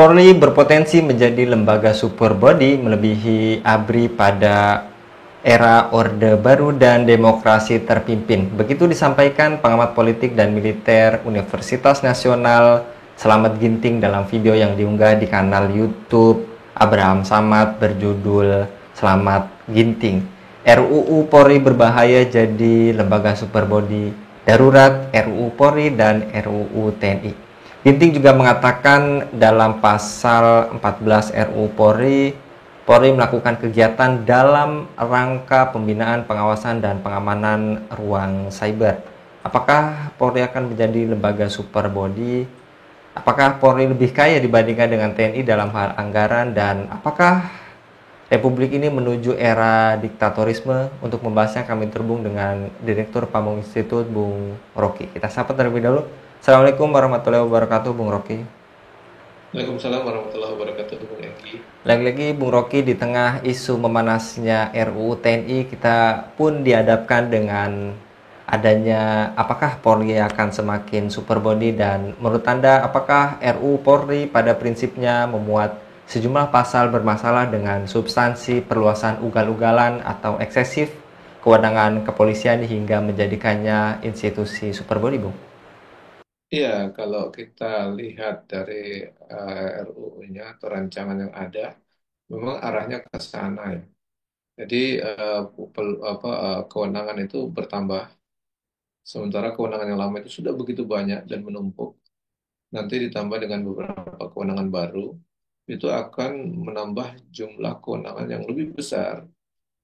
Polri berpotensi menjadi lembaga super body melebihi ABRI pada era Orde Baru dan demokrasi terpimpin. Begitu disampaikan pengamat politik dan militer Universitas Nasional Slamet Ginting dalam video yang diunggah di kanal YouTube Abraham Samad berjudul Selamat Ginting. RUU Polri berbahaya jadi lembaga super body darurat, RUU Polri dan RUU TNI. Ginting juga mengatakan dalam pasal 14 RUU Polri, Polri melakukan kegiatan dalam rangka pembinaan, pengawasan, dan pengamanan ruang cyber. Apakah Polri akan menjadi lembaga super body? Apakah Polri lebih kaya dibandingkan dengan TNI dalam hal anggaran? Dan apakah Republik ini menuju era diktatorisme? Untuk membahasnya kami terhubung dengan Direktur Pamong Institute, Bung Rocky. Kita sapa terlebih dahulu. Assalamualaikum warahmatullahi wabarakatuh, Bung Rocky. Waalaikumsalam warahmatullahi wabarakatuh, Bung Eki. Lagi-lagi Bung Rocky, di tengah isu memanasnya RUU TNI, kita pun dihadapkan dengan adanya apakah Polri akan semakin super body, dan menurut Anda apakah RUU Polri pada prinsipnya memuat sejumlah pasal bermasalah dengan substansi perluasan ugal-ugalan atau eksesif kewenangan kepolisian hingga menjadikannya institusi super body, Bung? Iya, kalau kita lihat dari RUU-nya atau rancangan yang ada, memang arahnya ke sana ya. Jadi kewenangan itu bertambah, sementara kewenangan yang lama itu sudah begitu banyak dan menumpuk. Nanti ditambah dengan beberapa kewenangan baru, itu akan menambah jumlah kewenangan yang lebih besar.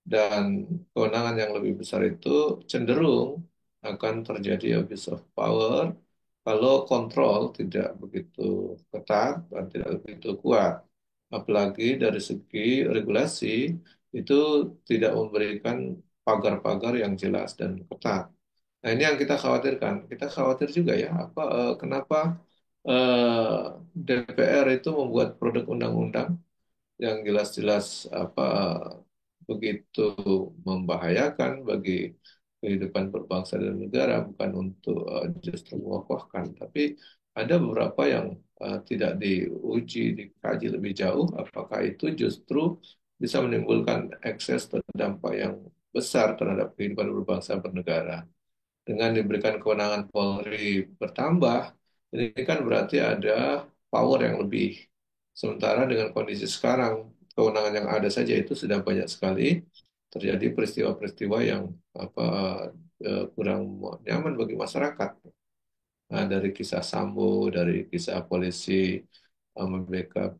Dan kewenangan yang lebih besar itu cenderung akan terjadi abuse of power kalau kontrol tidak begitu ketat dan tidak begitu kuat. Apalagi dari segi regulasi itu tidak memberikan pagar-pagar yang jelas dan ketat. Nah, ini yang kita khawatirkan. Kita khawatir juga ya, kenapa DPR itu membuat produk undang-undang yang jelas-jelas begitu membahayakan bagi kehidupan berbangsa dan negara, bukan untuk justru mengokohkan, tapi ada beberapa yang tidak diuji, dikaji lebih jauh, apakah itu justru bisa menimbulkan ekses atau dampak yang besar terhadap kehidupan berbangsa dan bernegara. Dengan diberikan kewenangan Polri bertambah, ini kan berarti ada power yang lebih. Sementara dengan kondisi sekarang, kewenangan yang ada saja itu sudah banyak sekali terjadi peristiwa-peristiwa yang apa kurang nyaman bagi masyarakat. Nah, dari kisah Sambo, dari kisah polisi membackup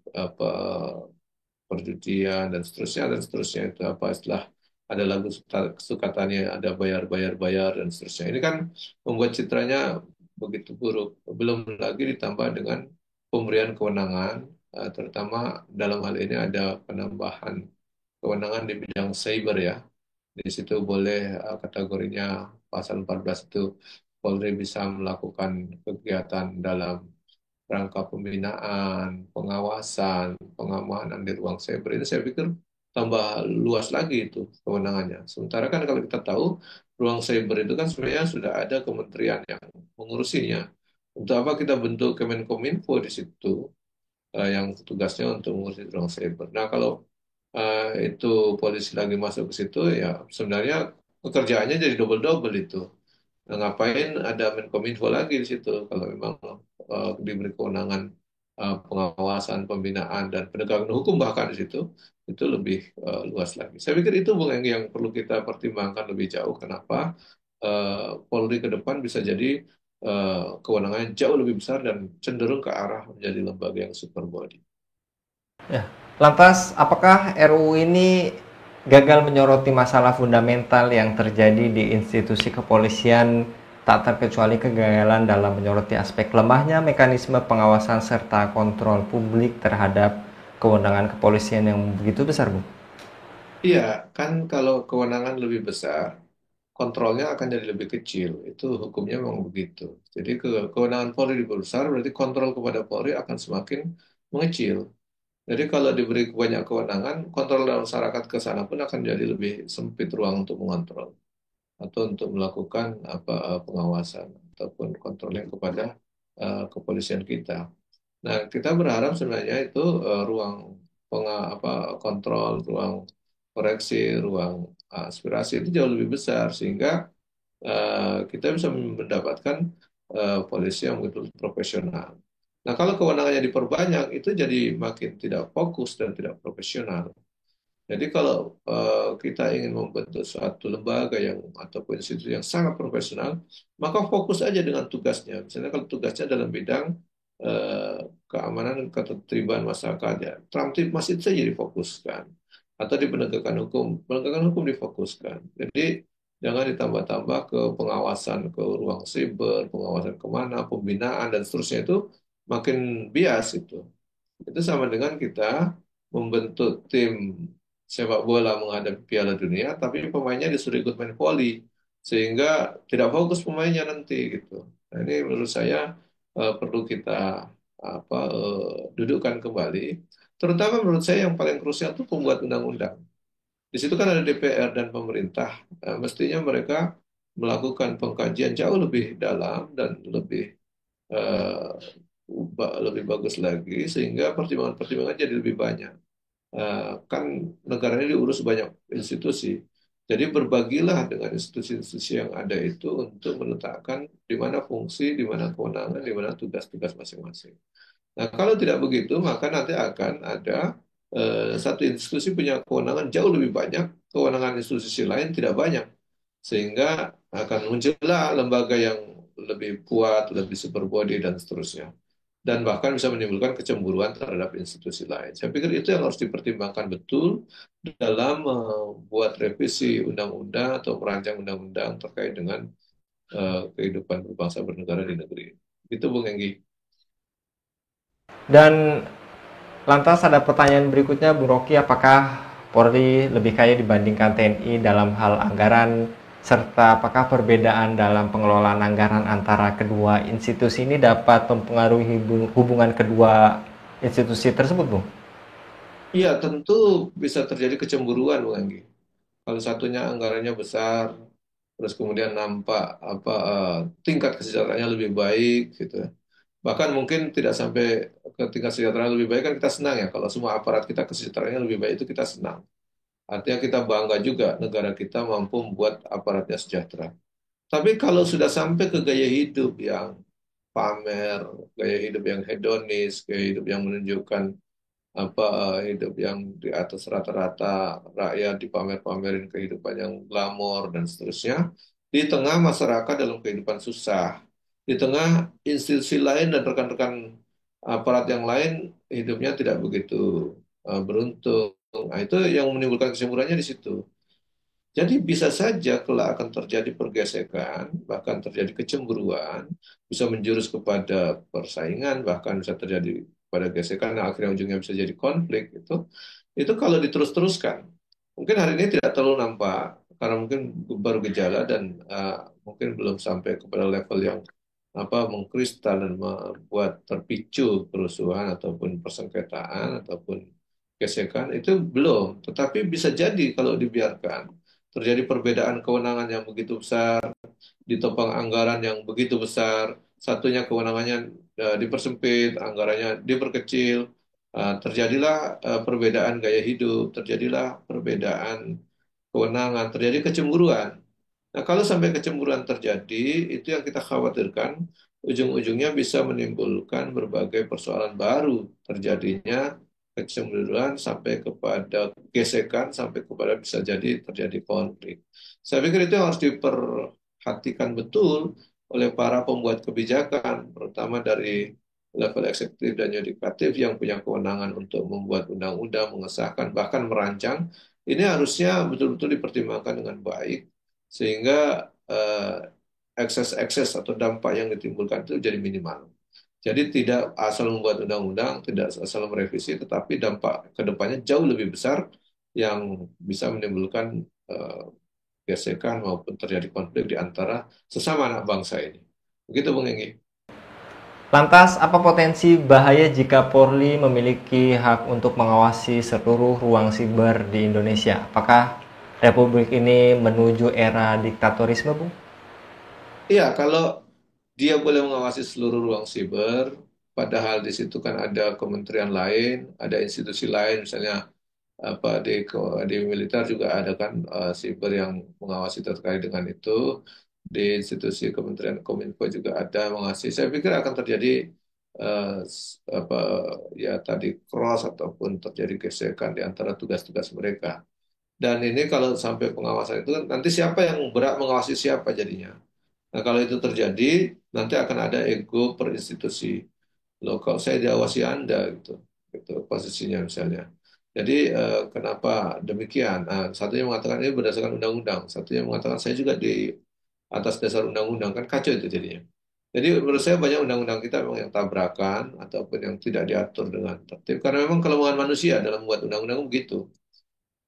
perjudian dan seterusnya itu apa istilah ada lagu Sukatani ada bayar dan seterusnya. Ini kan membuat citranya begitu buruk. Belum lagi ditambah dengan pemberian kewenangan, terutama dalam hal ini ada penambahan kewenangan di bidang cyber ya. Di situ boleh kategorinya pasal 14 itu Polri bisa melakukan kegiatan dalam rangka pembinaan, pengawasan, pengamanan di ruang cyber itu saya pikir tambah luas lagi itu kewenangannya. Sementara kan kalau kita tahu ruang cyber itu kan sebenarnya sudah ada kementerian yang mengurusinya. Untuk apa kita bentuk Kemenkominfo di situ yang tugasnya untuk mengurusi ruang cyber. Nah kalau itu polisi lagi masuk ke situ ya sebenarnya pekerjaannya jadi double-double itu. Nah, ngapain ada Menkominfo lagi di situ kalau memang diberi kewenangan pengawasan, pembinaan dan penegakan hukum bahkan di situ itu lebih luas lagi. Saya pikir itu Bung yang perlu kita pertimbangkan lebih jauh. Kenapa Polri ke depan bisa jadi kewenangannya jauh lebih besar dan cenderung ke arah menjadi lembaga yang super body. Ya. Lantas, apakah RUU ini gagal menyoroti masalah fundamental yang terjadi di institusi kepolisian, tak terkecuali kegagalan dalam menyoroti aspek lemahnya mekanisme pengawasan serta kontrol publik terhadap kewenangan kepolisian yang begitu besar, Bu? Iya, kan kalau kewenangan lebih besar, kontrolnya akan jadi lebih kecil. Itu hukumnya memang begitu. Jadi kewenangan Polri lebih besar, berarti kontrol kepada Polri akan semakin mengecil. Jadi kalau diberi banyak kewenangan, kontrol dari masyarakat ke sana pun akan jadi lebih sempit ruang untuk mengontrol atau untuk melakukan pengawasan ataupun kontrol yang kepada kepolisian kita. Nah, kita berharap sebenarnya itu ruang kontrol, ruang koreksi, ruang aspirasi itu jauh lebih besar sehingga kita bisa mendapatkan polisi yang betul profesional. Nah, kalau kewenangannya diperbanyak, itu jadi makin tidak fokus dan tidak profesional. Jadi kalau kita ingin membentuk suatu lembaga yang ataupun institusi yang sangat profesional, maka fokus aja dengan tugasnya. Misalnya kalau tugasnya dalam bidang eh, keamanan dan ketertiban masyarakat, ya Kamtibmas itu saja difokuskan. Atau di penegakan hukum difokuskan. Jadi jangan ditambah-tambah ke pengawasan ke ruang siber, pengawasan kemana, pembinaan dan seterusnya itu makin bias itu. Itu sama dengan kita membentuk tim sepak bola menghadapi Piala Dunia, tapi pemainnya disuruh ikut main voli, sehingga tidak fokus pemainnya nanti gitu. Nah, ini menurut saya perlu kita dudukkan kembali. Terutama menurut saya yang paling krusial itu pembuat undang-undang. Di situ kan ada DPR dan pemerintah. Mestinya mereka melakukan pengkajian jauh lebih dalam dan eh, lebih bagus lagi sehingga pertimbangan-pertimbangan jadi lebih banyak. Kan negara ini diurus banyak institusi. Jadi berbagilah dengan institusi-institusi yang ada itu untuk meletakkan di mana fungsi, di mana kewenangan, di mana tugas-tugas masing-masing. Nah, kalau tidak begitu, maka nanti akan ada satu institusi punya kewenangan jauh lebih banyak, kewenangan institusi lain tidak banyak. Sehingga akan muncullah lembaga yang lebih kuat, lebih super body, dan seterusnya. Dan bahkan bisa menimbulkan kecemburuan terhadap institusi lain. Saya pikir itu yang harus dipertimbangkan betul dalam membuat revisi undang-undang atau merancang undang-undang terkait dengan kehidupan berbangsa bernegara di negeri. Itu Bung Enggi. Dan lantas ada pertanyaan berikutnya, Bung Rocky, apakah Polri lebih kaya dibandingkan TNI dalam hal anggaran, serta apakah perbedaan dalam pengelolaan anggaran antara kedua institusi ini dapat mempengaruhi hubungan kedua institusi tersebut, Bung? Iya, tentu bisa terjadi kecemburuan, Bung Anggi. Kalau satunya anggarannya besar, terus kemudian nampak tingkat kesejahteraannya lebih baik, gitu. Bahkan mungkin tidak sampai ke tingkat kesejahteraan lebih baik kan kita senang ya. Kalau semua aparat kita kesejahteraannya lebih baik itu kita senang. Artinya kita bangga juga negara kita mampu membuat aparatnya sejahtera. Tapi kalau sudah sampai ke gaya hidup yang pamer, gaya hidup yang hedonis, gaya hidup yang menunjukkan hidup yang di atas rata-rata rakyat dipamer-pamerin kehidupan yang glamor dan seterusnya di tengah masyarakat dalam kehidupan susah di tengah institusi lain dan rekan-rekan aparat yang lain hidupnya tidak begitu beruntung. Nah, itu yang menimbulkan kesemburannya di situ. Jadi bisa saja kelak akan terjadi pergesekan, bahkan terjadi kecemburuan, bisa menjurus kepada persaingan, bahkan bisa terjadi pada gesekan, yang akhirnya ujungnya bisa jadi konflik. Itu kalau diterus-teruskan. Mungkin hari ini tidak terlalu nampak, karena mungkin baru gejala dan mungkin belum sampai kepada level yang mengkristal dan membuat terpicu kerusuhan ataupun persengketaan ataupun gesekan itu belum. Tetapi bisa jadi kalau dibiarkan terjadi perbedaan kewenangan yang begitu besar, ditopang anggaran yang begitu besar, satunya kewenangannya dipersempit, anggarannya diperkecil, terjadilah perbedaan gaya hidup, terjadilah perbedaan kewenangan, terjadi kecemburuan. Nah, kalau sampai kecemburuan terjadi, itu yang kita khawatirkan, ujung-ujungnya bisa menimbulkan berbagai persoalan baru terjadinya kecemburuan sampai kepada gesekan, sampai kepada bisa jadi terjadi konflik. Saya pikir itu yang harus diperhatikan betul oleh para pembuat kebijakan, terutama dari level eksekutif dan yudikatif yang punya kewenangan untuk membuat undang-undang, mengesahkan, bahkan merancang. Ini harusnya betul-betul dipertimbangkan dengan baik sehingga ekses-ekses atau dampak yang ditimbulkan itu jadi minimal. Jadi tidak asal membuat undang-undang, tidak asal merevisi, tetapi dampak ke depannya jauh lebih besar yang bisa menimbulkan gesekan maupun terjadi konflik di antara sesama anak bangsa ini. Begitu Bung Enggi. Lantas, apa potensi bahaya jika Polri memiliki hak untuk mengawasi seluruh ruang siber di Indonesia? Apakah Republik ini menuju era diktatorisme, Bung? Iya, kalau dia boleh mengawasi seluruh ruang siber, padahal di situ kan ada kementerian lain, ada institusi lain, misalnya di militer juga ada kan siber yang mengawasi terkait dengan itu. Di institusi Kementerian Kominfo juga ada mengawasi. Saya pikir akan terjadi apa ya tadi cross ataupun terjadi gesekan di antara tugas-tugas mereka. Dan ini kalau sampai pengawasan itu kan nanti siapa yang berhak mengawasi siapa jadinya. Nah, kalau itu terjadi, nanti akan ada ego per institusi. Loh, kalau saya diawasi Anda gitu, gitu posisinya misalnya. Jadi kenapa demikian? Nah, satunya mengatakan ini berdasarkan undang-undang, satunya mengatakan saya juga di atas dasar undang-undang, kan kacau itu jadinya. Jadi menurut saya banyak undang-undang kita memang yang tabrakan ataupun yang tidak diatur dengan tertib. Karena memang kelemahan manusia dalam membuat undang-undang begitu.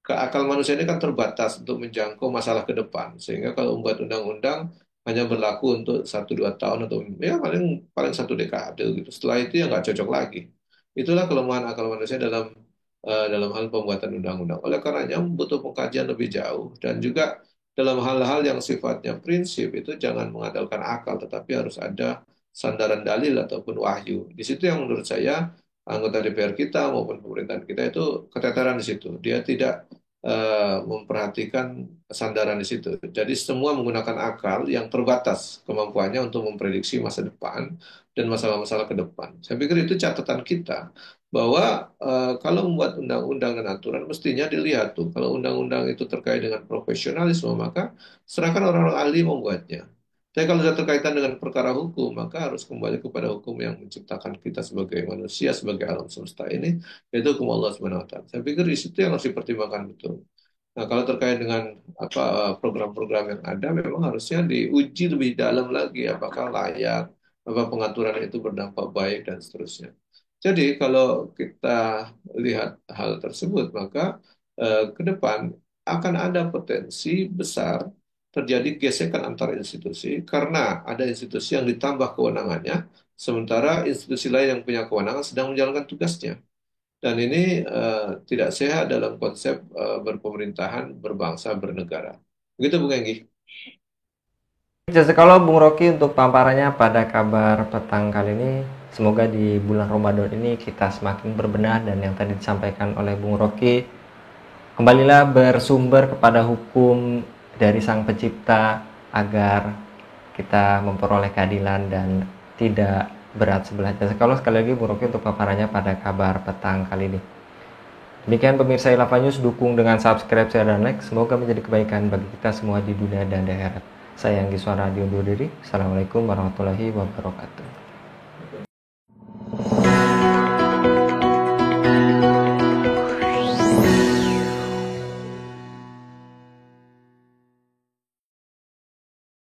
Akal manusia ini kan terbatas untuk menjangkau masalah ke depan. Sehingga kalau membuat undang-undang hanya berlaku untuk 1-2 tahun atau ya paling paling 1 dekade gitu. Setelah itu ya nggak cocok lagi. Itulah kelemahan akal manusia dalam hal pembuatan undang-undang. Oleh karenanya butuh pengkajian lebih jauh dan juga dalam hal-hal yang sifatnya prinsip itu jangan mengandalkan akal, tetapi harus ada sandaran dalil ataupun wahyu. Di situ yang menurut saya anggota DPR kita maupun pemerintahan kita itu keteteran di situ. Dia tidak memperhatikan sandaran di situ. Jadi semua menggunakan akal yang terbatas kemampuannya untuk memprediksi masa depan dan masalah-masalah ke depan. Saya pikir itu catatan kita bahwa kalau membuat undang-undang dan aturan mestinya dilihat tuh kalau undang-undang itu terkait dengan profesionalisme maka serahkan orang-orang ahli membuatnya. Tapi kalau sudah terkaitan dengan perkara hukum maka harus kembali kepada hukum yang menciptakan kita sebagai manusia sebagai alam semesta ini yaitu hukum Allah Subhanahu wa taala. Saya pikir di situ yang harus dipertimbangkan betul. Nah, kalau terkait dengan program-program yang ada memang harusnya diuji lebih dalam lagi apakah layak, apa pengaturan itu berdampak baik dan seterusnya. Jadi kalau kita lihat hal tersebut maka ke depan akan ada potensi besar terjadi gesekan antar institusi karena ada institusi yang ditambah kewenangannya sementara institusi lain yang punya kewenangan sedang menjalankan tugasnya. Dan ini tidak sehat dalam konsep berpemerintahan, berbangsa, bernegara. Begitu, Bung Enggi. Jasa kalau Bung Rocky untuk paparannya pada kabar petang kali ini, semoga di bulan Ramadan ini kita semakin berbenah dan yang tadi disampaikan oleh Bung Rocky, kembalilah bersumber kepada hukum dari Sang Pencipta agar kita memperoleh keadilan dan tidak berat sebelah. Jasa kalau sekali lagi Bung Rocky untuk paparannya pada kabar petang kali ini. Demikian pemirsa Ilava News, dukung dengan subscribe, share, dan like. Semoga menjadi kebaikan bagi kita semua di dunia dan di akhirat. Saya Anggi Suara undur diri. Assalamualaikum warahmatullahi wabarakatuh.